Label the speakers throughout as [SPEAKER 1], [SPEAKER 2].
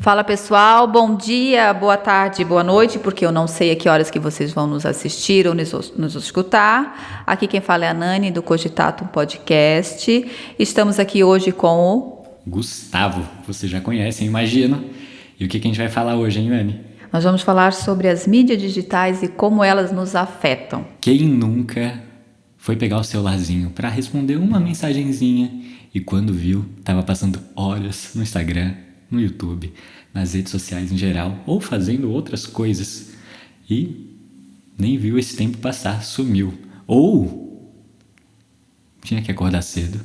[SPEAKER 1] Fala pessoal, bom dia, boa tarde, boa noite, porque eu não sei a que horas que vocês vão nos assistir ou nos escutar. Aqui quem fala é a Nani do Cogitatum Podcast. Estamos aqui hoje com o
[SPEAKER 2] Gustavo, você já conhece, imagino. E o que a gente vai falar hoje, hein, Nani?
[SPEAKER 1] Nós vamos falar sobre as mídias digitais e como elas nos afetam.
[SPEAKER 2] Quem nunca foi pegar o celularzinho para responder uma mensagenzinha e quando viu, estava passando horas no Instagram, no YouTube, nas redes sociais em geral, ou fazendo outras coisas e nem viu esse tempo passar, sumiu. Ou tinha que acordar cedo,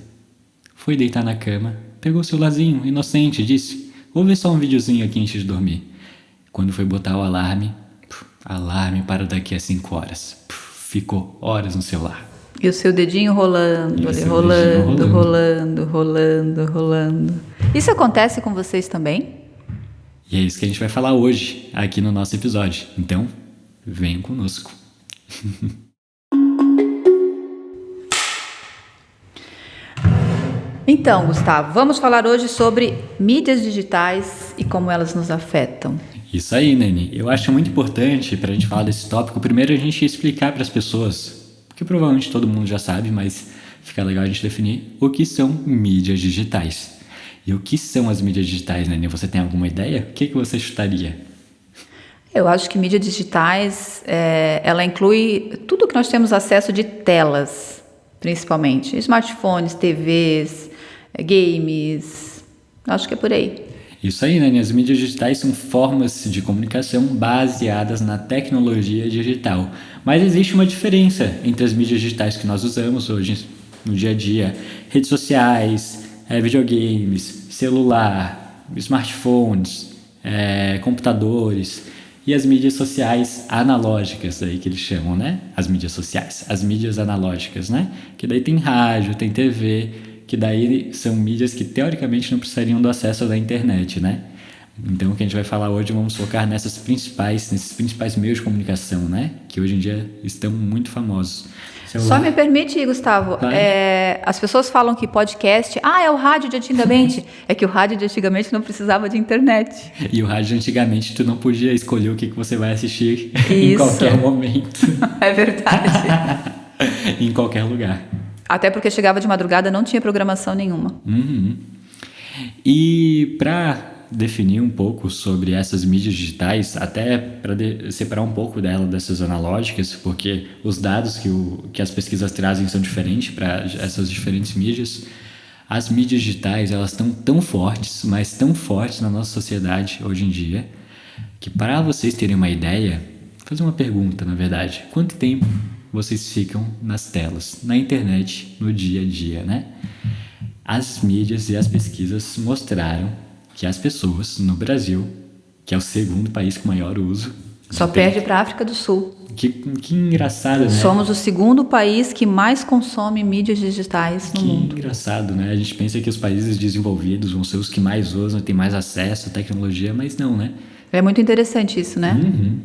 [SPEAKER 2] foi deitar na cama, pegou o celularzinho, inocente, disse: vou ver só um videozinho aqui antes de dormir. Quando foi botar o alarme para daqui a 5 horas. Ficou horas no celular.
[SPEAKER 1] E o seu dedinho rolando, rolando. Isso acontece com vocês também?
[SPEAKER 2] E é isso que a gente vai falar hoje, aqui no nosso episódio. Então, venham conosco.
[SPEAKER 1] Então, Gustavo, vamos falar hoje sobre mídias digitais e como elas nos afetam.
[SPEAKER 2] Isso aí, Nani. Eu acho muito importante, para a gente falar desse tópico, primeiro a gente explicar para as pessoas, porque provavelmente todo mundo já sabe, mas fica legal a gente definir o que são mídias digitais. E o que são as mídias digitais, Nani? Você tem alguma ideia? O que você chutaria?
[SPEAKER 1] Eu acho que mídias digitais, ela inclui tudo que nós temos acesso de telas, principalmente. Smartphones, TVs, games, acho que é por aí.
[SPEAKER 2] Isso aí, Nani. As mídias digitais são formas de comunicação baseadas na tecnologia digital. Mas existe uma diferença entre as mídias digitais que nós usamos hoje no dia a dia. Redes sociais, videogames, celular, smartphones, computadores e as mídias sociais analógicas, aí que eles chamam, né? As mídias sociais, as mídias analógicas, né? Que daí tem rádio, tem TV, que daí são mídias que teoricamente não precisariam do acesso da internet, né? Então o que a gente vai falar hoje, vamos focar nesses principais meios de comunicação, né? Que hoje em dia estão muito famosos.
[SPEAKER 1] Só me permite, Gustavo, as pessoas falam que podcast, é o rádio de antigamente. É que o rádio de antigamente não precisava de internet.
[SPEAKER 2] E o rádio de antigamente tu não podia escolher o que você vai assistir em qualquer momento.
[SPEAKER 1] É verdade.
[SPEAKER 2] Em qualquer lugar.
[SPEAKER 1] Até porque chegava de madrugada, não tinha programação nenhuma.
[SPEAKER 2] Uhum. E para definir um pouco sobre essas mídias digitais, até para separar um pouco dessas analógicas, porque os dados que as pesquisas trazem são diferentes para essas diferentes mídias. As mídias digitais, elas estão tão fortes, mas tão fortes na nossa sociedade hoje em dia, que para vocês terem uma ideia, vou fazer uma pergunta, na verdade: quanto tempo vocês ficam nas telas, na internet, no dia a dia, né? As mídias e as pesquisas mostraram que as pessoas no Brasil, que é o segundo país com maior uso...
[SPEAKER 1] Só perde para a África do Sul.
[SPEAKER 2] Que engraçado, né?
[SPEAKER 1] Somos o segundo país que mais consome mídias digitais no mundo.
[SPEAKER 2] Que engraçado, né? A gente pensa que os países desenvolvidos vão ser os que mais usam, têm mais acesso à tecnologia, mas não, né?
[SPEAKER 1] É muito interessante isso, né?
[SPEAKER 2] Uhum.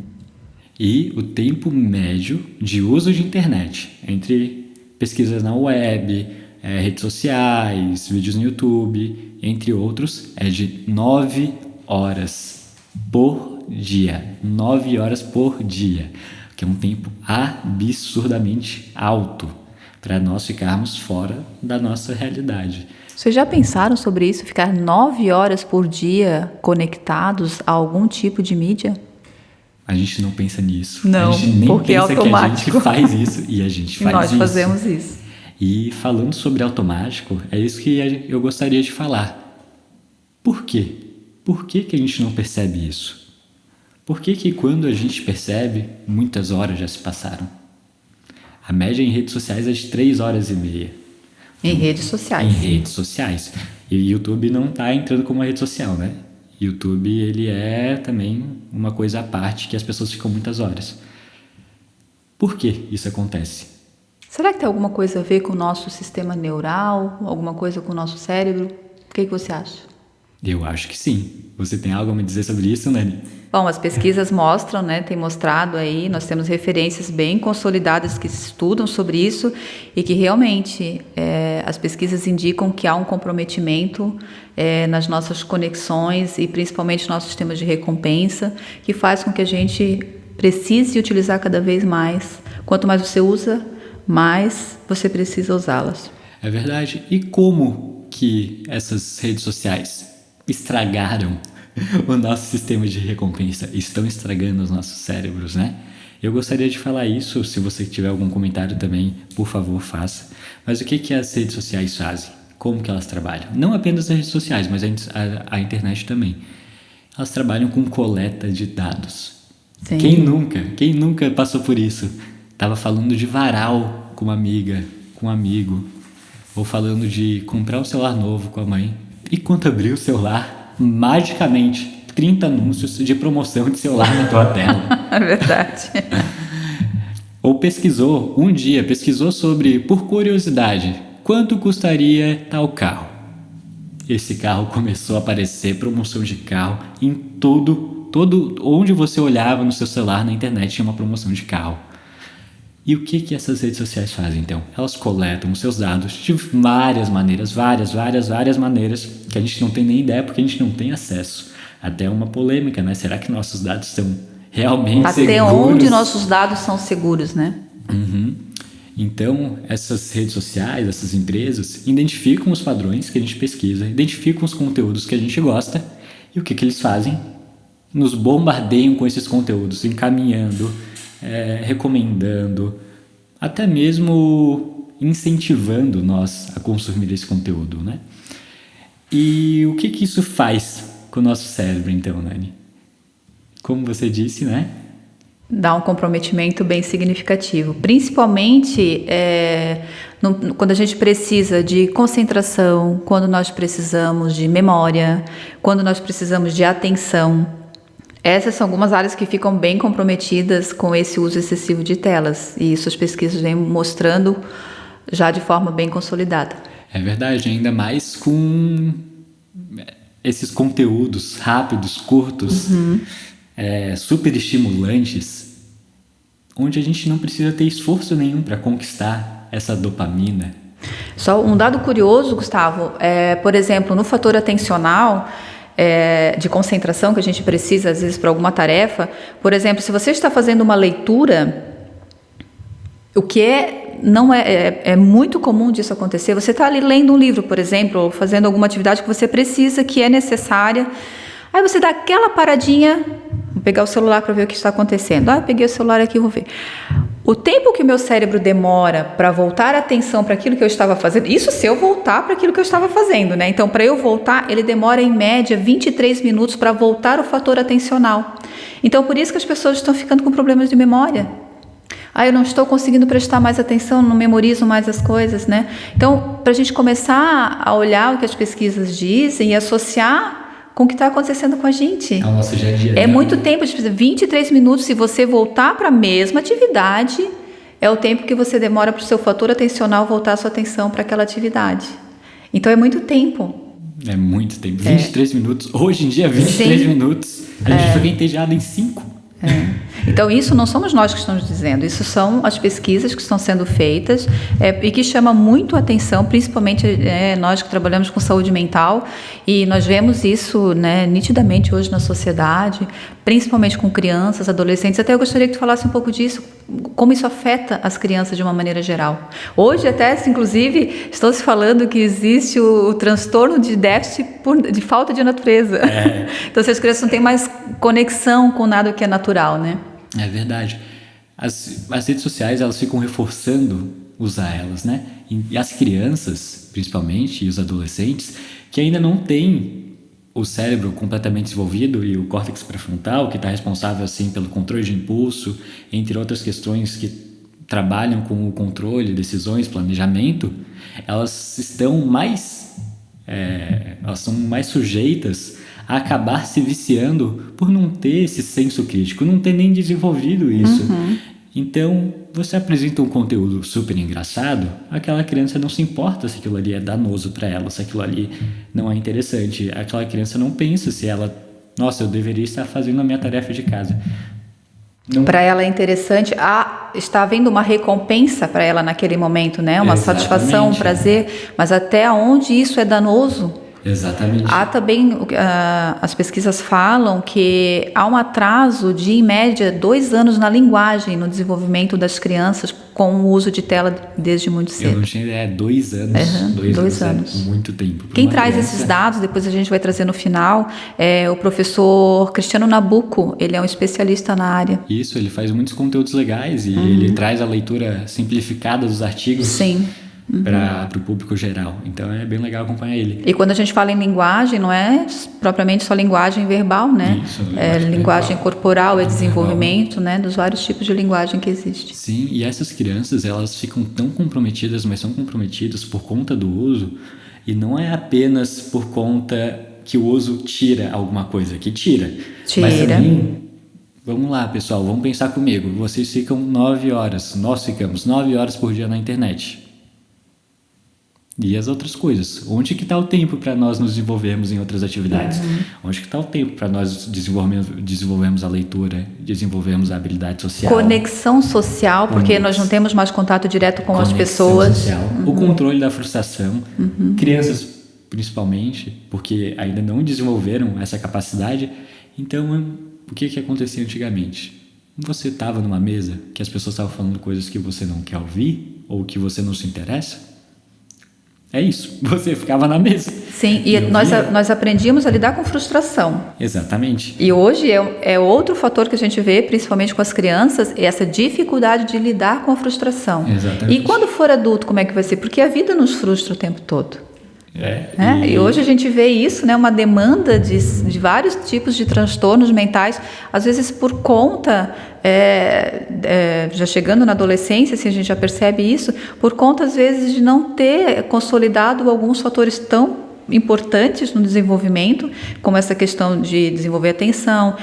[SPEAKER 2] E o tempo médio de uso de internet, entre pesquisas na web, redes sociais, vídeos no YouTube, entre outros, é de 9 horas por dia. 9 horas por dia, que é um tempo absurdamente alto para nós ficarmos fora da nossa realidade.
[SPEAKER 1] Vocês já pensaram sobre isso? Ficar 9 horas por dia conectados a algum tipo de mídia?
[SPEAKER 2] A gente não pensa nisso.
[SPEAKER 1] Não,
[SPEAKER 2] a gente nem
[SPEAKER 1] porque
[SPEAKER 2] pensa
[SPEAKER 1] é automático.
[SPEAKER 2] Que a gente faz isso e a gente faz
[SPEAKER 1] nós
[SPEAKER 2] isso.
[SPEAKER 1] Nós fazemos isso.
[SPEAKER 2] E falando sobre automático, é isso que eu gostaria de falar. Por quê? Por que a gente não percebe isso? Por que quando a gente percebe, muitas horas já se passaram? A média em redes sociais é de 3 horas e meia.
[SPEAKER 1] Em redes sociais.
[SPEAKER 2] Em redes sociais. E o YouTube não está entrando como uma rede social, né? YouTube, ele é também uma coisa à parte que as pessoas ficam muitas horas. Por que isso acontece?
[SPEAKER 1] Será que tem alguma coisa a ver com o nosso sistema neural? Alguma coisa com o nosso cérebro? O que você acha?
[SPEAKER 2] Eu acho que sim. Você tem algo a me dizer sobre isso, Nani?
[SPEAKER 1] Bom, as pesquisas mostram, né, tem mostrado aí, nós temos referências bem consolidadas que estudam sobre isso e que realmente as pesquisas indicam que há um comprometimento nas nossas conexões e principalmente nossos sistemas de recompensa, que faz com que a gente precise utilizar cada vez mais. Quanto mais você usa, mais você precisa usá-las.
[SPEAKER 2] É verdade. E como que essas redes sociais estragaram o nosso sistema de recompensa? Estão estragando os nossos cérebros, né? Eu gostaria de falar isso. Se você tiver algum comentário também, por favor, faça. Mas o que as redes sociais fazem? Como que elas trabalham? Não apenas as redes sociais, mas a internet também. Elas trabalham com coleta de dados.
[SPEAKER 1] Sim.
[SPEAKER 2] Quem nunca passou por isso? Tava falando de varal com uma amiga, com um amigo, ou falando de comprar um celular novo com a mãe. E quando abriu o celular, magicamente, 30 anúncios de promoção de celular na tua tela.
[SPEAKER 1] É verdade.
[SPEAKER 2] Ou pesquisou sobre, por curiosidade, quanto custaria tal carro. Esse carro começou a aparecer promoção de carro em todo onde você olhava no seu celular, na internet, tinha uma promoção de carro. E o que essas redes sociais fazem, então? Elas coletam os seus dados de várias maneiras, várias maneiras, que a gente não tem nem ideia porque a gente não tem acesso. Até uma polêmica, né? Será que nossos dados são realmente seguros?
[SPEAKER 1] Até onde nossos dados são seguros, né?
[SPEAKER 2] Uhum. Então, essas redes sociais, essas empresas, identificam os padrões que a gente pesquisa, identificam os conteúdos que a gente gosta, e o que eles fazem? Nos bombardeiam com esses conteúdos, encaminhando, recomendando, até mesmo incentivando nós a consumir esse conteúdo, né? E o que isso faz com o nosso cérebro, então, Nani? Como você disse, né?
[SPEAKER 1] Dá um comprometimento bem significativo, principalmente quando a gente precisa de concentração, quando nós precisamos de memória, quando nós precisamos de atenção. Essas são algumas áreas que ficam bem comprometidas com esse uso excessivo de telas, e isso as pesquisas vêm mostrando já de forma bem consolidada.
[SPEAKER 2] É verdade, ainda mais com esses conteúdos rápidos, curtos, super estimulantes, onde a gente não precisa ter esforço nenhum para conquistar essa dopamina.
[SPEAKER 1] Só um dado curioso, Gustavo, por exemplo, no fator atencional, de concentração que a gente precisa às vezes para alguma tarefa, por exemplo, se você está fazendo uma leitura, o que é muito comum disso acontecer, você está ali lendo um livro, por exemplo, ou fazendo alguma atividade que você precisa, que é necessária, aí você dá aquela paradinha, vou pegar o celular para ver o que está acontecendo, peguei o celular aqui, vou ver. O tempo que o meu cérebro demora para voltar a atenção para aquilo que eu estava fazendo, isso se eu voltar para aquilo que eu estava fazendo, né? Então, para eu voltar, ele demora em média 23 minutos para voltar o fator atencional. Então, por isso que as pessoas estão ficando com problemas de memória. Eu não estou conseguindo prestar mais atenção, não memorizo mais as coisas, né? Então, para a gente começar a olhar o que as pesquisas dizem e associar com o que está acontecendo com a gente.
[SPEAKER 2] É o nosso dia a dia.
[SPEAKER 1] É muito tempo, 23 minutos, se você voltar para a mesma atividade, é o tempo que você demora para o seu fator atencional voltar a sua atenção para aquela atividade. Então é muito tempo.
[SPEAKER 2] É muito tempo, 23 minutos. Hoje em dia, 23
[SPEAKER 1] Sim.
[SPEAKER 2] minutos. A gente fica entediado em 5.
[SPEAKER 1] Então isso não somos nós que estamos dizendo, isso são as pesquisas que estão sendo feitas e que chama muito a atenção, principalmente nós que trabalhamos com saúde mental, e nós vemos isso, né, nitidamente hoje na sociedade, principalmente com crianças, adolescentes. Até eu gostaria que tu falasse um pouco disso, como isso afeta as crianças de uma maneira geral. Hoje até, inclusive, estou se falando que existe o transtorno de déficit de falta de natureza. Então, se as crianças não têm mais conexão com nada que é natural, né?
[SPEAKER 2] É verdade. As redes sociais, elas ficam reforçando usar elas, né? E as crianças, principalmente, e os adolescentes, que ainda não têm o cérebro completamente desenvolvido e o córtex pré-frontal, que está responsável, assim, pelo controle de impulso, entre outras questões que trabalham com o controle, decisões, planejamento, elas são mais sujeitas a acabar se viciando por não ter esse senso crítico, não ter nem desenvolvido isso. Então, você apresenta um conteúdo super engraçado, aquela criança não se importa se aquilo ali é danoso para ela, se aquilo ali não é interessante. Aquela criança não pensa se ela, nossa, eu deveria estar fazendo a minha tarefa de casa.
[SPEAKER 1] Para ela é interessante, está havendo uma recompensa para ela naquele momento, né? Uma satisfação, um prazer, mas até onde isso é danoso?
[SPEAKER 2] Exatamente.
[SPEAKER 1] Há também, as pesquisas falam que há um atraso de, em média, 2 anos na linguagem, no desenvolvimento das crianças com o uso de tela desde muito cedo.
[SPEAKER 2] Eu não tinha ideia, 2 anos.
[SPEAKER 1] Dois anos.
[SPEAKER 2] É muito tempo.
[SPEAKER 1] Quem traz esses dados, depois a gente vai trazer no final, é o professor Cristiano Nabuco. Ele é um especialista na área.
[SPEAKER 2] Isso, ele faz muitos conteúdos legais e ele traz a leitura simplificada dos artigos.
[SPEAKER 1] Sim.
[SPEAKER 2] Para o público geral. Então é bem legal acompanhar ele.
[SPEAKER 1] E quando a gente fala em linguagem, não é propriamente só linguagem verbal, né?
[SPEAKER 2] Isso,
[SPEAKER 1] linguagem corporal, é desenvolvimento, né? Dos vários tipos de linguagem que existe.
[SPEAKER 2] Sim, e essas crianças, elas ficam tão comprometidas, mas são comprometidas por conta do uso, e não é apenas por conta que o uso tira alguma coisa, que tira. Mas também, vamos lá, pessoal, vamos pensar comigo. Vocês ficam 9 horas, nós ficamos 9 horas por dia na internet. E as outras coisas? Onde que está o tempo para nós nos desenvolvermos em outras atividades? Onde que está o tempo para nós desenvolvermos a leitura, desenvolvermos a habilidade social?
[SPEAKER 1] Conexão social, porque nós não temos mais contato direto com as pessoas.
[SPEAKER 2] Social, o controle da frustração. Crianças, principalmente, porque ainda não desenvolveram essa capacidade. Então, o que acontecia antigamente? Você estava numa mesa que as pessoas estavam falando coisas que você não quer ouvir ou que você não se interessa? É isso, você ficava na mesa.
[SPEAKER 1] Sim, e nós aprendíamos a lidar com frustração.
[SPEAKER 2] Exatamente.
[SPEAKER 1] E hoje é outro fator que a gente vê, principalmente com as crianças, essa dificuldade de lidar com a frustração.
[SPEAKER 2] Exatamente.
[SPEAKER 1] E quando for adulto, como é que vai ser? Porque a vida nos frustra o tempo todo. E hoje a gente vê isso, né, uma demanda de vários tipos de transtornos mentais, às vezes por conta, já chegando na adolescência, assim, a gente já percebe isso, por conta às vezes de não ter consolidado alguns fatores tão importantes no desenvolvimento, como essa questão de desenvolver atenção,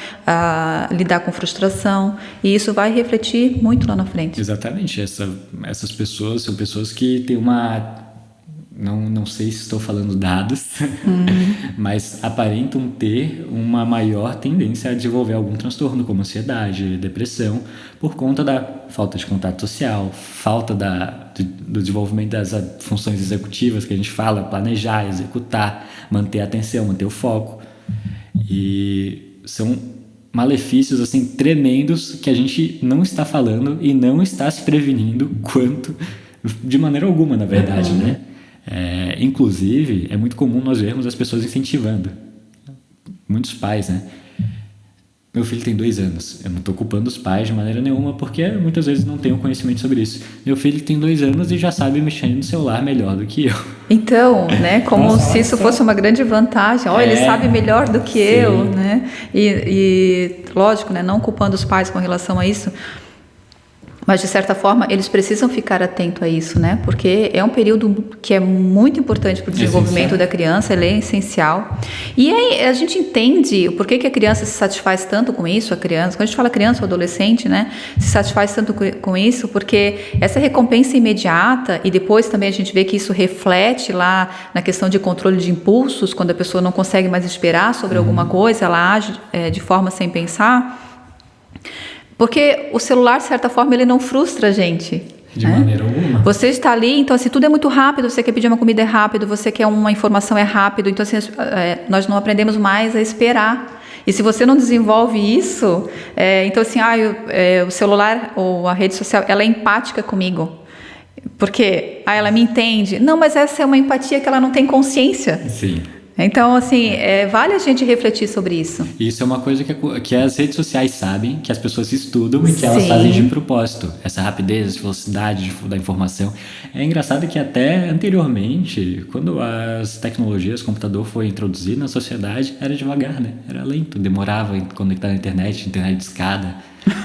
[SPEAKER 1] lidar com frustração, e isso vai refletir muito lá na frente.
[SPEAKER 2] Exatamente, essas pessoas são pessoas que têm uma... Não sei se estou falando dados, mas aparentam ter uma maior tendência a desenvolver algum transtorno, como ansiedade, depressão, por conta da falta de contato social, falta do desenvolvimento das funções executivas que a gente fala, planejar, executar, manter a atenção, manter o foco. E são malefícios assim, tremendos que a gente não está falando e não está se prevenindo de maneira alguma, na verdade, né? Inclusive, é muito comum nós vermos as pessoas incentivando. Muitos pais, né? Meu filho tem 2 anos. Eu não estou culpando os pais de maneira nenhuma, porque muitas vezes não tenho conhecimento sobre isso. Meu filho tem 2 anos e já sabe mexer no celular melhor do que eu.
[SPEAKER 1] Então, né? Como se isso fosse uma grande vantagem. Ele sabe melhor do que eu, né? E lógico, né? Não culpando os pais com relação a isso. Mas, de certa forma, eles precisam ficar atentos a isso, né? Porque é um período que é muito importante para o desenvolvimento da criança, ele é essencial. E aí a gente entende por que a criança se satisfaz tanto com isso, quando a gente fala criança ou adolescente, né? Se satisfaz tanto com isso, porque essa recompensa imediata, e depois também a gente vê que isso reflete lá na questão de controle de impulsos, quando a pessoa não consegue mais esperar sobre alguma coisa, ela age de forma sem pensar. Porque o celular, de certa forma, ele não frustra a gente.
[SPEAKER 2] De maneira alguma.
[SPEAKER 1] Você está ali, então assim, tudo é muito rápido, você quer pedir uma comida é rápido, você quer uma informação é rápido, então assim, nós não aprendemos mais a esperar. E se você não desenvolve isso, então assim, o celular ou a rede social, ela é empática comigo. Porque, ela me entende. Não, mas essa é uma empatia que ela não tem consciência.
[SPEAKER 2] Sim.
[SPEAKER 1] Então, assim, vale a gente refletir sobre isso.
[SPEAKER 2] Isso é uma coisa que as redes sociais sabem, que as pessoas estudam e que elas fazem de propósito. Essa rapidez, essa velocidade da informação. É engraçado que até anteriormente, quando as tecnologias, o computador foi introduzido na sociedade, era devagar, né? Era lento, demorava em conectar na internet discada,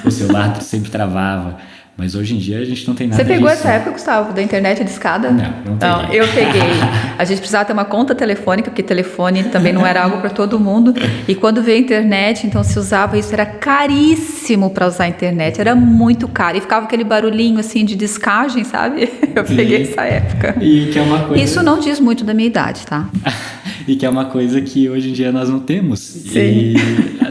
[SPEAKER 2] o celular sempre travava. Mas hoje em dia a gente não tem nada
[SPEAKER 1] Você pegou
[SPEAKER 2] disso.
[SPEAKER 1] essa época, Gustavo, da internet de escada?
[SPEAKER 2] Não peguei.
[SPEAKER 1] Eu peguei. A gente precisava ter uma conta telefônica, porque telefone também não era algo para todo mundo. E quando veio a internet, então se usava isso, era caríssimo para usar a internet, era muito caro. E ficava aquele barulhinho assim de descagem, sabe? Eu peguei essa época.
[SPEAKER 2] E que é uma coisa...
[SPEAKER 1] Isso não diz muito da minha idade, tá?
[SPEAKER 2] E que é uma coisa que hoje em dia nós não temos.
[SPEAKER 1] Sim.
[SPEAKER 2] E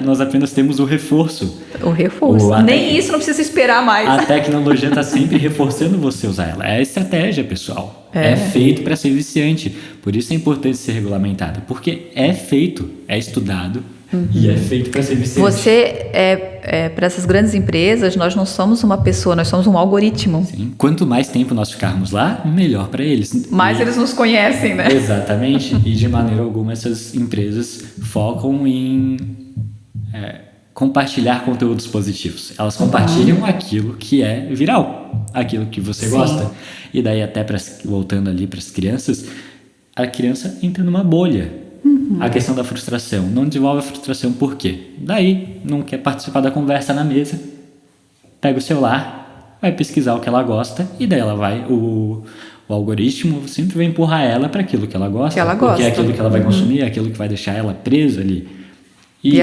[SPEAKER 2] nós apenas temos o reforço.
[SPEAKER 1] O reforço. Nem isso não precisa esperar mais.
[SPEAKER 2] A tecnologia está sempre reforçando você usar ela. É estratégia, pessoal. É feito para ser viciante. Por isso é importante ser regulamentado. Porque é feito, é estudado e é feito para ser viciante.
[SPEAKER 1] Você, para essas grandes empresas, nós não somos uma pessoa, nós somos um algoritmo.
[SPEAKER 2] Sim. Quanto mais tempo nós ficarmos lá, melhor para eles.
[SPEAKER 1] Mais eles nos conhecem, né?
[SPEAKER 2] Exatamente. E de maneira alguma essas empresas focam em compartilhar conteúdos positivos. Elas compartilham aquilo que é viral, aquilo que você gosta. E daí até voltando ali para as crianças, a criança entra numa bolha. A questão da frustração. Não desenvolve a frustração por quê? Daí não quer participar da conversa na mesa, pega o celular, vai pesquisar o que ela gosta e daí ela vai... O algoritmo sempre vai empurrar ela para aquilo que ela gosta, porque é aquilo que ela vai consumir, é aquilo que vai deixar ela presa ali.
[SPEAKER 1] E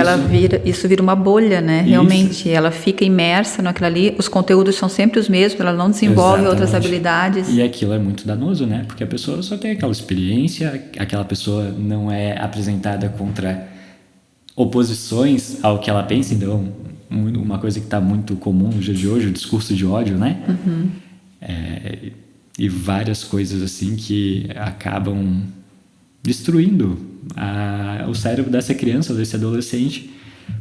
[SPEAKER 1] isso vira uma bolha, né? Realmente, ela fica imersa naquilo ali, os conteúdos são sempre os mesmos, ela não desenvolve outras habilidades.
[SPEAKER 2] E aquilo é muito danoso, né? Porque a pessoa só tem aquela experiência, aquela pessoa não é apresentada contra oposições ao que ela pensa, então uma coisa que está muito comum nos dias de hoje, o discurso de ódio, né? E várias coisas assim que acabam destruindo o cérebro dessa criança, desse adolescente,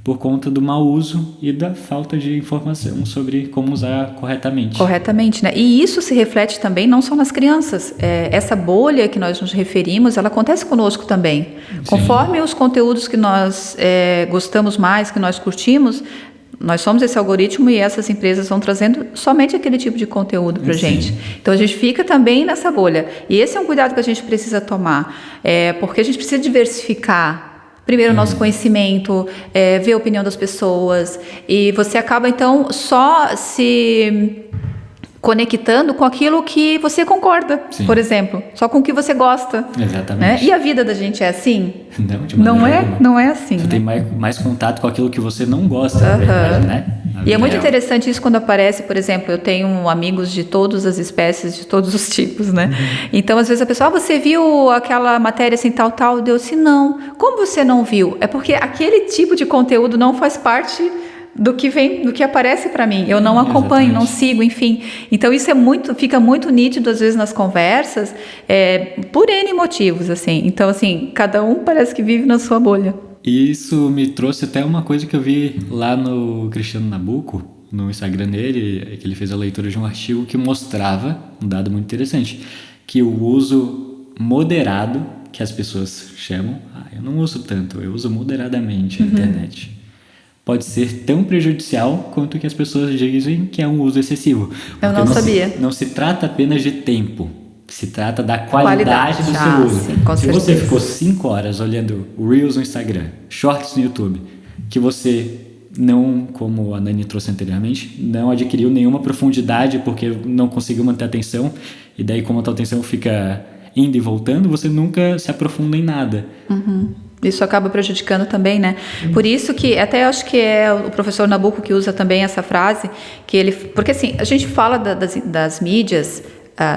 [SPEAKER 2] por conta do mau uso e da falta de informação sobre como usar corretamente.
[SPEAKER 1] Corretamente, né? E isso se reflete também não só nas crianças. Essa bolha que nós nos referimos, ela acontece conosco também. Conforme os conteúdos que nós gostamos mais, que nós curtimos, nós somos esse algoritmo e essas empresas vão trazendo somente aquele tipo de conteúdo para a gente. Então, a gente fica também nessa bolha. E esse é um cuidado que a gente precisa tomar, porque a gente precisa diversificar, primeiro, o nosso conhecimento, ver a opinião das pessoas. E você acaba, então, só se conectando com aquilo que você concorda, por exemplo, só com o que você gosta.
[SPEAKER 2] Exatamente.
[SPEAKER 1] Né? E a vida da gente é assim?
[SPEAKER 2] Não, de maneira alguma.
[SPEAKER 1] Não é assim.
[SPEAKER 2] Você
[SPEAKER 1] né?
[SPEAKER 2] tem mais contato com aquilo que você não gosta, na verdade, né?
[SPEAKER 1] E é muito interessante isso quando aparece, por exemplo, eu tenho amigos de todas as espécies, de todos os tipos, né? Então, às vezes a pessoa, você viu aquela matéria assim, tal, deu assim, não. Como você não viu? É porque aquele tipo de conteúdo não faz parte do que aparece para mim. Eu não acompanho, não sigo, enfim. Então, isso fica muito nítido, às vezes, nas conversas, por N motivos, assim. Então, assim, cada um parece que vive na sua bolha.
[SPEAKER 2] E isso me trouxe até uma coisa que eu vi lá no Cristiano Nabuco, no Instagram dele, que ele fez a leitura de um artigo que mostrava, um dado muito interessante, que o uso moderado, que as pessoas chamam, eu não uso tanto, eu uso moderadamente a internet, pode ser tão prejudicial quanto que as pessoas dizem que é um uso excessivo.
[SPEAKER 1] Eu não sabia.
[SPEAKER 2] Não se trata apenas de tempo, se trata da qualidade do seu uso.
[SPEAKER 1] Sim, com certeza.
[SPEAKER 2] Você ficou 5 horas olhando Reels no Instagram, Shorts no YouTube, que você não, como a Nani trouxe anteriormente, não adquiriu nenhuma profundidade porque não conseguiu manter a atenção, e daí como a tua atenção fica indo e voltando, você nunca se aprofunda em nada.
[SPEAKER 1] Isso acaba prejudicando também, né? Por isso que, até acho que é o professor Nabuco que usa também essa frase, porque assim, a gente fala das mídias,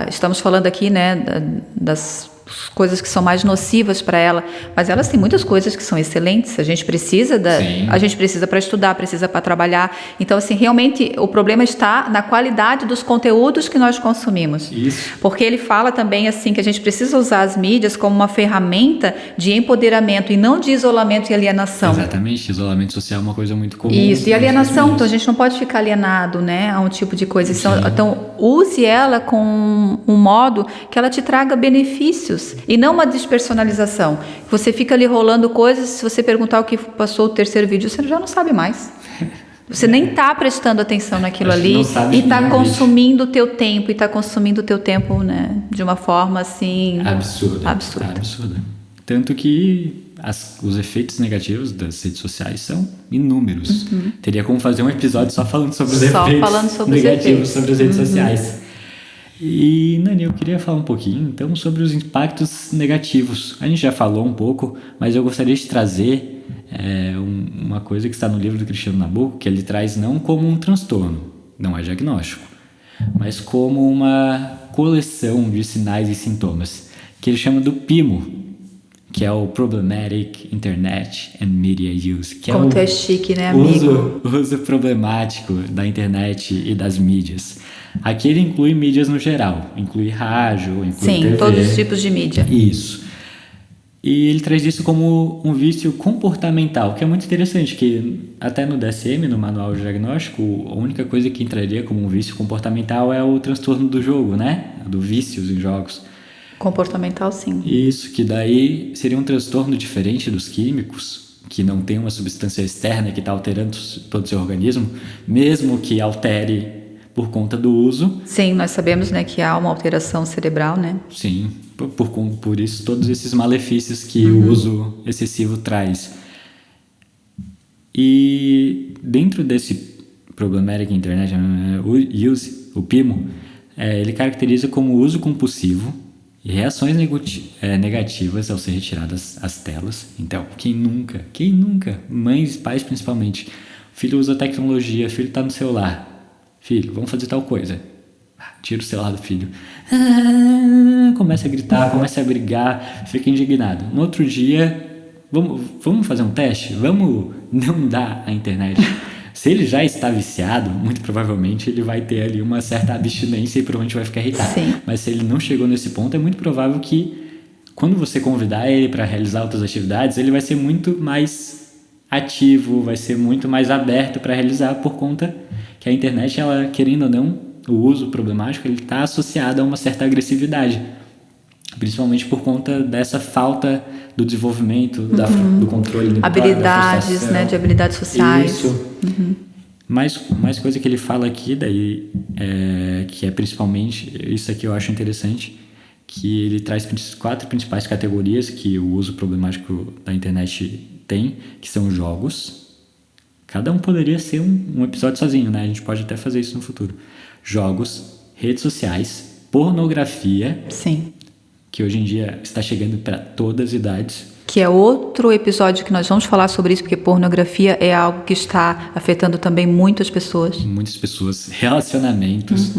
[SPEAKER 1] estamos falando aqui, né, das coisas que são mais nocivas para ela, mas elas têm muitas coisas que são excelentes. A gente precisa para estudar, precisa para trabalhar. Então, assim, realmente o problema está na qualidade dos conteúdos que nós consumimos.
[SPEAKER 2] Isso.
[SPEAKER 1] Porque ele fala também assim que a gente precisa usar as mídias como uma ferramenta de empoderamento e não de isolamento e alienação.
[SPEAKER 2] Exatamente, isolamento social é uma coisa muito comum.
[SPEAKER 1] Isso, e alienação, então a gente não pode ficar alienado, né, a um tipo de coisa. Então, use ela com um modo que ela te traga benefícios e não uma despersonalização. Você fica ali rolando coisas, se você perguntar o que passou o terceiro vídeo, você já não sabe mais. Você nem está prestando atenção naquilo ali e está consumindo o teu tempo, né, de uma forma assim...
[SPEAKER 2] Absurda. Tanto que os efeitos negativos das redes sociais são inúmeros. Teria como fazer um episódio só falando sobre os efeitos negativos sobre as redes sociais. E, Nani, eu queria falar um pouquinho, então, sobre os impactos negativos. A gente já falou um pouco, mas eu gostaria de trazer uma coisa que está no livro do Cristiano Nabuco, que ele traz não como um transtorno, não é diagnóstico, mas como uma coleção de sinais e sintomas, que ele chama do PIMO, que é o Problematic Internet and Media Use, que
[SPEAKER 1] como tu é chique, né, amigo?
[SPEAKER 2] Uso problemático da internet e das mídias. Aqui ele inclui mídias no geral, inclui rádio, inclui TV.
[SPEAKER 1] Sim, todos os tipos de mídia.
[SPEAKER 2] Isso. E ele traz isso como um vício comportamental, que é muito interessante, que até no DSM, no Manual de Diagnóstico, a única coisa que entraria como um vício comportamental é o transtorno do jogo, né? Do vícios em jogos.
[SPEAKER 1] Comportamental, sim.
[SPEAKER 2] Isso, que daí seria um transtorno diferente dos químicos, que não tem uma substância externa que está alterando todo o seu organismo, mesmo que altere por conta do uso.
[SPEAKER 1] Sim, nós sabemos, né, que há uma alteração cerebral, né?
[SPEAKER 2] Sim, por isso todos esses malefícios que o uso excessivo traz. E dentro desse Problematic Internet Use, o PIMO, ele caracteriza como uso compulsivo e reações negativas ao ser retiradas as telas. Então, quem nunca, mães, pais principalmente, o filho usa tecnologia, o filho está no celular, filho, vamos fazer tal coisa, tira o celular do filho, começa a gritar, começa a brigar, fica indignado. No outro dia, vamos fazer um teste? Vamos não dar a internet. Se ele já está viciado, muito provavelmente ele vai ter ali uma certa abstinência e provavelmente vai ficar irritado.
[SPEAKER 1] Sim.
[SPEAKER 2] Mas se ele não chegou nesse ponto, é muito provável que quando você convidar ele para realizar outras atividades, ele vai ser muito mais ativo, vai ser muito mais aberto para realizar, por conta que a internet, ela, querendo ou não, o uso problemático, ele está associado a uma certa agressividade, principalmente por conta dessa falta do desenvolvimento, do controle,
[SPEAKER 1] habilidades, né, de habilidades sociais.
[SPEAKER 2] Isso. Mais coisa que ele fala aqui, daí, que é principalmente, isso aqui eu acho interessante, que ele traz 4 principais categorias que o uso problemático da internet tem, que são jogos. Cada um poderia ser um episódio sozinho, né? A gente pode até fazer isso no futuro. Jogos, redes sociais, pornografia.
[SPEAKER 1] Sim.
[SPEAKER 2] Que hoje em dia está chegando para todas as idades.
[SPEAKER 1] Que é outro episódio que nós vamos falar sobre isso, porque pornografia é algo que está afetando também muitas pessoas.
[SPEAKER 2] Muitas pessoas, relacionamentos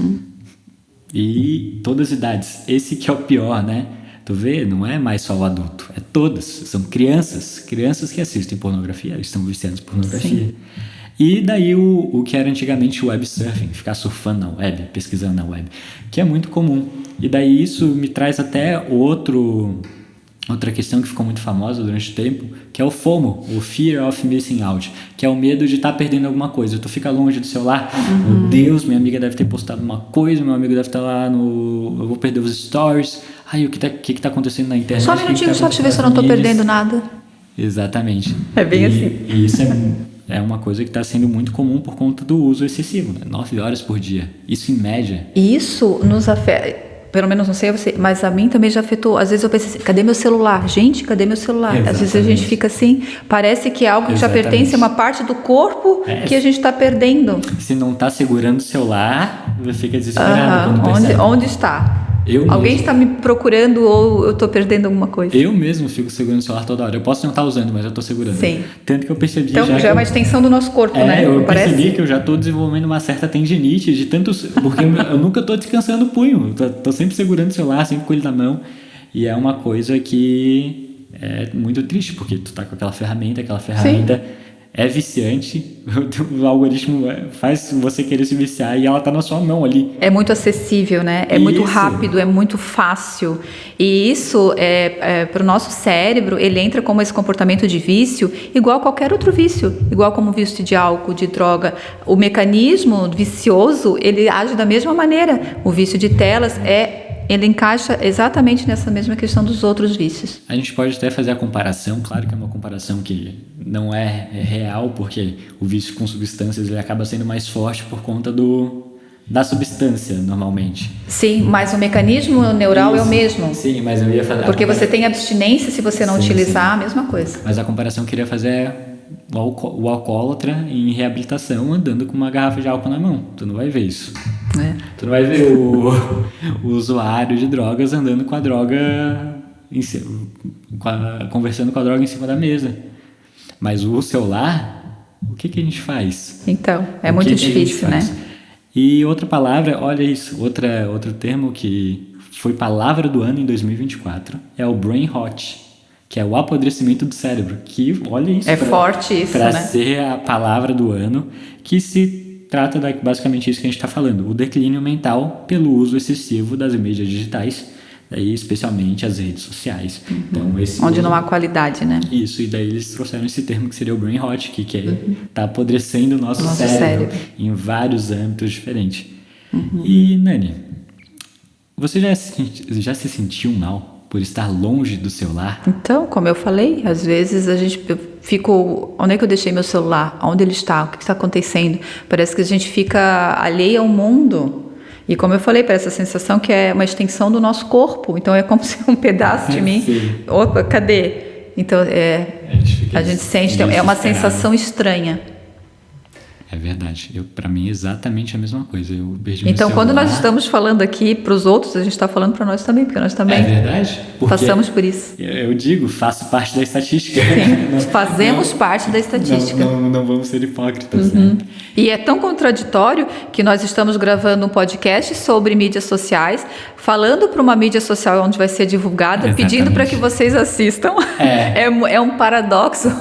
[SPEAKER 2] e todas as idades. Esse que é o pior, né? Tu vê, não é mais só o adulto, é todas. São crianças que assistem pornografia, estão viciadas em pornografia. Sim. E daí o que era antigamente o web surfing, ficar surfando na web, pesquisando na web, que é muito comum. E daí isso me traz até outra questão que ficou muito famosa durante o tempo, que é o FOMO, o Fear of Missing Out, que é o medo de estar perdendo alguma coisa. Tu fica longe do celular, meu Deus, minha amiga deve ter postado uma coisa, meu amigo deve estar lá eu vou perder os stories, o que tá acontecendo na internet?
[SPEAKER 1] Só um minutinho, só deixa eu ver se eu não estou perdendo nada.
[SPEAKER 2] Exatamente.
[SPEAKER 1] É bem assim.
[SPEAKER 2] E isso é uma coisa que está sendo muito comum por conta do uso excessivo, né? 9 horas por dia. Isso em média.
[SPEAKER 1] Isso nos afeta, pelo menos não sei você, mas a mim também já afetou. Às vezes eu penso assim, cadê meu celular? Gente, cadê meu celular?
[SPEAKER 2] Exatamente.
[SPEAKER 1] Às vezes a gente fica assim, parece que é algo que já pertence a uma parte do corpo que a gente está perdendo.
[SPEAKER 2] Se não está segurando o celular, fica desesperado quando percebe.
[SPEAKER 1] Onde está? Alguém está me procurando ou eu estou perdendo alguma coisa?
[SPEAKER 2] Eu mesmo fico segurando o celular toda hora. Eu posso não estar usando, mas eu estou segurando.
[SPEAKER 1] Sim.
[SPEAKER 2] Tanto que eu percebi
[SPEAKER 1] então, já é uma extensão do nosso corpo, né?
[SPEAKER 2] Eu percebi que eu já estou desenvolvendo uma certa tendinite de tantos... Porque eu nunca estou descansando o punho. Estou sempre segurando o celular, sempre com ele na mão. E é uma coisa que é muito triste, porque tu tá com aquela ferramenta Sim. É viciante, o algoritmo faz você querer se viciar e ela tá na sua mão ali. É
[SPEAKER 1] muito acessível, né? É muito rápido, é muito fácil. E isso, para o nosso cérebro, ele entra como esse comportamento de vício igual a qualquer outro vício. Igual como o vício de álcool, de droga. O mecanismo vicioso, ele age da mesma maneira. O vício de telas ele encaixa exatamente nessa mesma questão dos outros vícios.
[SPEAKER 2] A gente pode até fazer a comparação, claro que é uma comparação que não é real, porque o vício com substâncias ele acaba sendo mais forte por conta do da substância, normalmente.
[SPEAKER 1] Sim, mas o mecanismo neural é o mesmo.
[SPEAKER 2] Sim, mas eu ia fazer...
[SPEAKER 1] Porque você tem abstinência se você não utilizar, a mesma coisa.
[SPEAKER 2] Mas a comparação que eu queria fazer é o alcoólatra em reabilitação andando com uma garrafa de álcool na mão. Tu não vai ver isso. Tu não vai ver o usuário de drogas andando com a droga... conversando com a droga em cima da mesa. Mas o celular, o que a gente faz?
[SPEAKER 1] Então, é muito difícil, né?
[SPEAKER 2] E outra palavra, olha isso, outro termo que foi palavra do ano em 2024 é o brain rot, que é o apodrecimento do cérebro, que, olha isso.
[SPEAKER 1] Forte isso,
[SPEAKER 2] né? Para ser a palavra do ano, que se trata basicamente isso que a gente está falando, o declínio mental pelo uso excessivo das mídias digitais, daí especialmente as redes sociais. Então,
[SPEAKER 1] onde não há qualidade, né?
[SPEAKER 2] Isso, e daí eles trouxeram esse termo que seria o brain rot, que é tá apodrecendo o nosso cérebro em vários âmbitos diferentes. E, Nani, você já se sentiu mal por estar longe do celular?
[SPEAKER 1] Então, como eu falei, às vezes eu fico... Onde é que eu deixei meu celular? Onde ele está? O que está acontecendo? Parece que a gente fica alheia ao mundo. E como eu falei, parece a sensação que é uma extensão do nosso corpo. Então, é como se um pedaço de mim... Opa, cadê? Então, a gente sente... É uma sensação estranha.
[SPEAKER 2] É verdade. Para mim é exatamente a mesma coisa. Eu perdi
[SPEAKER 1] então,
[SPEAKER 2] meu
[SPEAKER 1] quando
[SPEAKER 2] celular.
[SPEAKER 1] nós estamos falando aqui para os outros, a gente está falando para nós também, porque nós também passamos por isso.
[SPEAKER 2] Eu digo, faço parte da estatística.
[SPEAKER 1] Sim, fazemos parte da estatística.
[SPEAKER 2] Não vamos ser hipócritas, né?
[SPEAKER 1] E é tão contraditório que nós estamos gravando um podcast sobre mídias sociais, falando para uma mídia social onde vai ser divulgada, pedindo para que vocês assistam. É um paradoxo.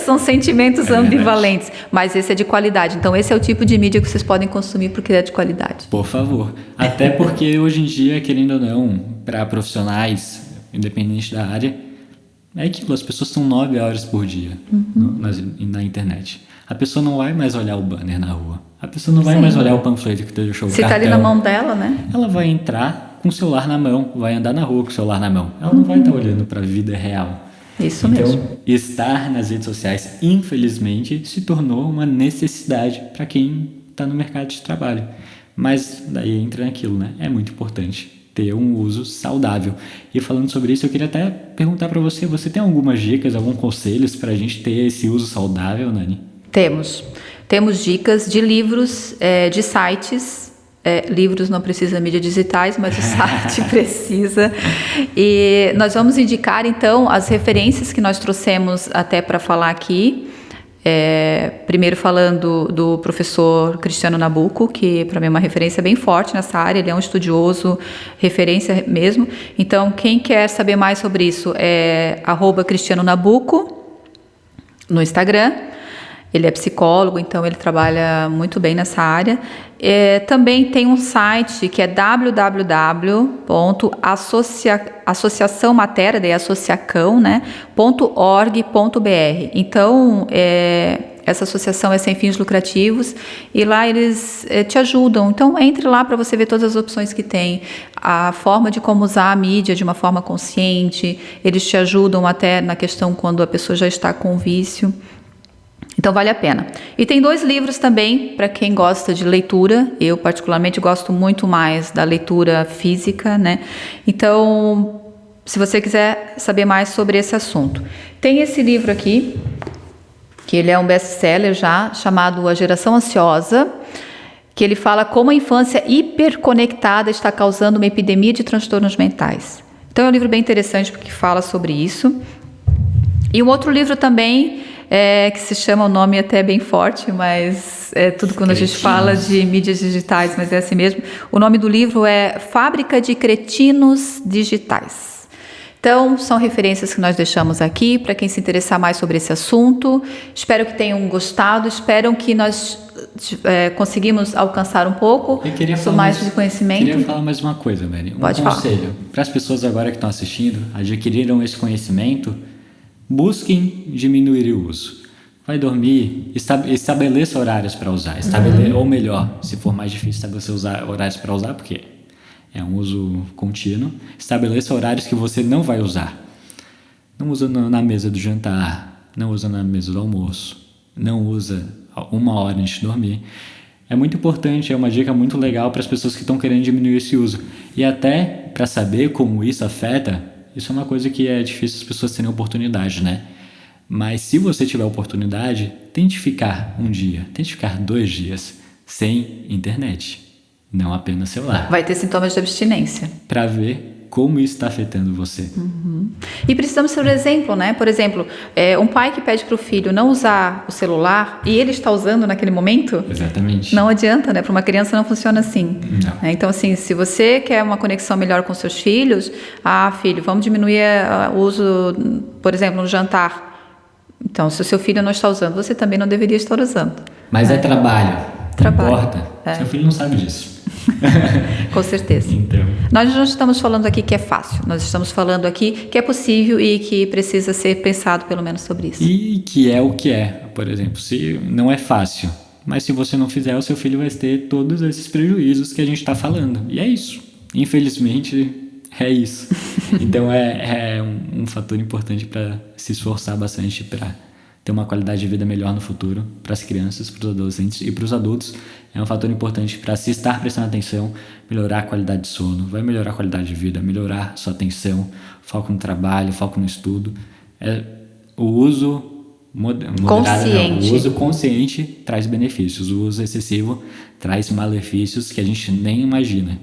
[SPEAKER 1] São sentimentos ambivalentes, mas esse é de qualidade. Então, esse é o tipo de mídia que vocês podem consumir porque é de qualidade.
[SPEAKER 2] Por favor. Até porque hoje em dia, querendo ou não, para profissionais, independente da área, é aquilo, as pessoas estão 9 horas por dia na internet. A pessoa não vai mais olhar o banner na rua. A pessoa não vai mais olhar o panfleto que deixou o cartão.
[SPEAKER 1] Se está ali na mão dela, né?
[SPEAKER 2] Ela vai entrar com o celular na mão, vai andar na rua com o celular na mão. Ela não vai estar olhando para a vida real.
[SPEAKER 1] Isso mesmo.
[SPEAKER 2] Então, estar nas redes sociais, infelizmente, se tornou uma necessidade para quem está no mercado de trabalho. Mas daí entra naquilo, né? É muito importante ter um uso saudável. E falando sobre isso, eu queria até perguntar para você, você tem algumas dicas, alguns conselhos para a gente ter esse uso saudável, Nani?
[SPEAKER 1] Temos dicas de livros, de sites. Livros não precisa de mídias digitais, mas o site precisa. E nós vamos indicar, então, as referências que nós trouxemos até para falar aqui. Primeiro falando do professor Cristiano Nabuco, que para mim é uma referência bem forte nessa área, ele é um estudioso, referência mesmo. Então, quem quer saber mais sobre isso é @Cristiano Nabuco no Instagram. Ele é psicólogo, então ele trabalha muito bem nessa área. Também tem um site que é www.associaçãomatera, daí associacão, né, .org.br. Então, essa associação é sem fins lucrativos e lá eles te ajudam. Então, entre lá para você ver todas as opções que tem, a forma de como usar a mídia de uma forma consciente. Eles te ajudam até na questão quando a pessoa já está com vício. Então, vale a pena. E tem 2 livros também para quem gosta de leitura. Eu, particularmente, gosto muito mais da leitura física, né? Então, se você quiser saber mais sobre esse assunto. Tem esse livro aqui, que ele é um best-seller já, chamado A Geração Ansiosa, que ele fala como a infância hiperconectada está causando uma epidemia de transtornos mentais. Então, é um livro bem interessante porque fala sobre isso. E um outro livro também... que se chama, o nome até bem forte, mas é tudo quando a gente fala de mídias digitais, mas é assim mesmo. O nome do livro é Fábrica de Cretinos Digitais. Então, são referências que nós deixamos aqui para quem se interessar mais sobre esse assunto. Espero que tenham gostado, espero que nós conseguimos alcançar um pouco mais de conhecimento.
[SPEAKER 2] Queria falar mais uma coisa, Mary.
[SPEAKER 1] Pode
[SPEAKER 2] conselho para as pessoas agora que estão assistindo, adquiriram esse conhecimento. Busquem diminuir o uso. Vai dormir, estabeleça horários para usar. Ou melhor, se for mais difícil estabelecer horários para usar, porque é um uso contínuo, estabeleça horários que você não vai usar. Não usa na mesa do jantar, não usa na mesa do almoço, não usa 1 hora antes de dormir. É muito importante, é uma dica muito legal para as pessoas que estão querendo diminuir esse uso. E até para saber como isso afeta, isso é uma coisa que é difícil as pessoas terem oportunidade, né? Mas se você tiver oportunidade, tente ficar um dia, tente ficar 2 dias sem internet, não apenas celular.
[SPEAKER 1] Vai ter sintomas de abstinência.
[SPEAKER 2] Para ver como isso está afetando você.
[SPEAKER 1] E precisamos ser um exemplo, né? Por exemplo, um pai que pede para o filho não usar o celular e ele está usando naquele momento,
[SPEAKER 2] Exatamente.
[SPEAKER 1] não adianta, né? Para uma criança não funciona assim.
[SPEAKER 2] Não.
[SPEAKER 1] Então, assim, se você quer uma conexão melhor com seus filhos, filho, vamos diminuir o uso, por exemplo, no jantar. Então, se o seu filho não está usando, você também não deveria estar usando.
[SPEAKER 2] Mas é trabalho.
[SPEAKER 1] Trabalho.
[SPEAKER 2] Não importa. Seu filho não sabe disso.
[SPEAKER 1] Com certeza.
[SPEAKER 2] Então.
[SPEAKER 1] Nós não estamos falando aqui que é fácil, nós estamos falando aqui que é possível e que precisa ser pensado pelo menos sobre isso.
[SPEAKER 2] E que é o que é, por exemplo, se não é fácil, mas se você não fizer, o seu filho vai ter todos esses prejuízos que a gente está falando. E é isso. Infelizmente, é isso. Então é um fator importante para se esforçar bastante para ter uma qualidade de vida melhor no futuro para as crianças, para os adolescentes e para os adultos. É um fator importante para se estar prestando atenção, melhorar a qualidade de sono, vai melhorar a qualidade de vida, melhorar sua atenção, foco no trabalho, foco no estudo. O uso moderado,
[SPEAKER 1] consciente.
[SPEAKER 2] O uso consciente traz benefícios, o uso excessivo traz malefícios que a gente nem imagina.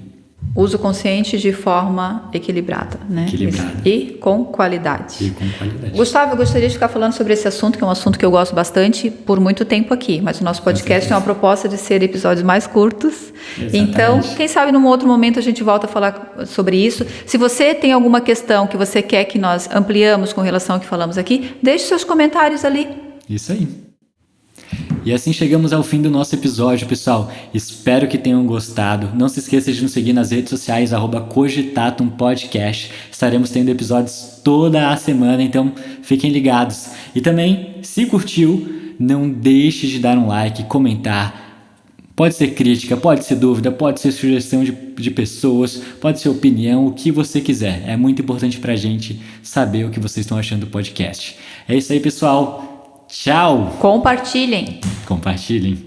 [SPEAKER 1] Uso consciente de forma equilibrada, né?
[SPEAKER 2] Equilibrada.
[SPEAKER 1] E com qualidade.
[SPEAKER 2] E com qualidade.
[SPEAKER 1] Gustavo, eu gostaria de ficar falando sobre esse assunto, que é um assunto que eu gosto bastante, por muito tempo aqui. Mas o nosso podcast tem uma proposta de ser episódios mais curtos.
[SPEAKER 2] Exatamente.
[SPEAKER 1] Então, quem sabe num outro momento a gente volta a falar sobre isso. Se você tem alguma questão que você quer que nós ampliamos com relação ao que falamos aqui, deixe seus comentários ali.
[SPEAKER 2] Isso aí. E assim chegamos ao fim do nosso episódio, pessoal. Espero que tenham gostado. Não se esqueça de nos seguir nas redes sociais, @cogitatumpodcast. Estaremos tendo episódios toda a semana, então fiquem ligados. E também, se curtiu, não deixe de dar um like, comentar. Pode ser crítica, pode ser dúvida, pode ser sugestão de pessoas, pode ser opinião, o que você quiser. É muito importante pra gente saber o que vocês estão achando do podcast. É isso aí, pessoal. Tchau!
[SPEAKER 1] Compartilhem!
[SPEAKER 2] Compartilhem.